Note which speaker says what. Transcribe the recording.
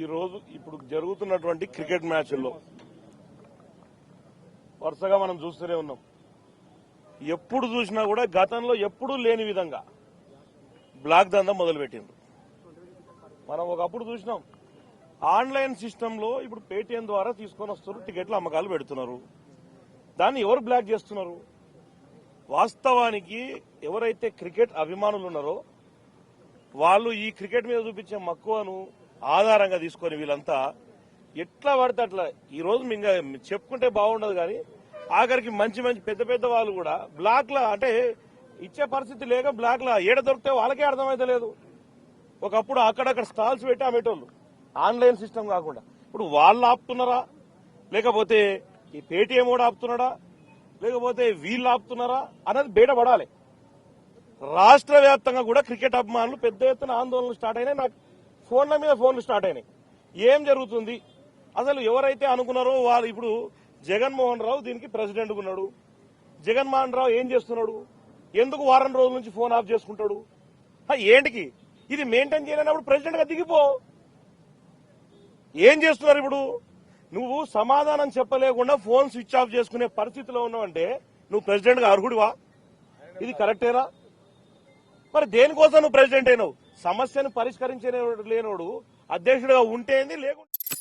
Speaker 1: ఈ రోజు ఇప్పుడు జరుగుతున్నటువంటి క్రికెట్ మ్యాచ్ల్లో వరుసగా మనం చూస్తూనే ఉన్నాం. ఎప్పుడు చూసినా కూడా గతంలో ఎప్పుడూ లేని విధంగా బ్లాక్ దందా మొదలుపెట్టిండ్రు. మనం ఒకప్పుడు చూసినాం ఆన్లైన్ సిస్టంలో ఇప్పుడు పేటీఎం ద్వారా తీసుకొని వస్తున్నారు, టికెట్ల అమ్మకాలు పెడుతున్నారు. దాన్ని ఎవరు బ్లాక్ చేస్తున్నారు? వాస్తవానికి ఎవరైతే క్రికెట్ అభిమానులు ఉన్నారో వాళ్ళు ఈ క్రికెట్ మీద చూపించే మక్కువను ఆధారంగా తీసుకొని వీళ్ళంతా ఎట్లా పడితే అట్లా ఈ రోజు ఇంకా చెప్పుకుంటే బాగుండదు, కానీ ఆఖరికి మంచి మంచి పెద్ద పెద్ద వాళ్ళు కూడా బ్లాక్లా అంటే ఇచ్చే పరిస్థితి లేక బ్లాక్లా ఏడ దొరికితే వాళ్ళకే అర్థమైతే లేదు. ఒకప్పుడు అక్కడక్కడ స్టాల్స్ పెట్టి అమ్మేటోళ్ళు ఆన్లైన్ సిస్టమ్ కాకుండా ఇప్పుడు వాళ్ళు ఆపుతున్నారా, లేకపోతే ఈ పేటీఎం కూడా ఆపుతున్నాడా, లేకపోతే వీళ్ళు ఆపుతున్నారా అన్నది బయటపడాలి. రాష్ట్ర వ్యాప్తంగా కూడా క్రికెట్ అభిమానులు పెద్ద ఎత్తున ఆందోళనలు స్టార్ట్ అయినాయి. నాకు ఫోన్ల మీద ఫోన్లు స్టార్ట్ అయినాయి. ఏం జరుగుతుంది అసలు? ఎవరైతే అనుకున్నారో వాళ్ళు ఇప్పుడు జగన్మోహన్ రావు దీనికి ప్రెసిడెంట్గా ఉన్నాడు. జగన్మోహన్ రావు ఏం చేస్తున్నాడు? ఎందుకు వారం రోజుల నుంచి ఫోన్ ఆఫ్ చేసుకుంటాడు? ఏంటికి ఇది మెయింటైన్ చేయలేనప్పుడు ప్రెసిడెంట్ గా దిగిపో. ఏం చేస్తున్నారు ఇప్పుడు? నువ్వు సమాధానం చెప్పలేకుండా ఫోన్ స్విచ్ ఆఫ్ చేసుకునే పరిస్థితిలో ఉన్నావంటే నువ్వు ప్రెసిడెంట్ గా అర్హుడివా? ఇది కరెక్టేనా? మరి దేనికోసం నువ్వు ప్రెసిడెంట్ అయినావు? సమస్యను పరిష్కరించలేనోడు అధ్యక్షుడిగా ఉంటేంది, లేకుంటే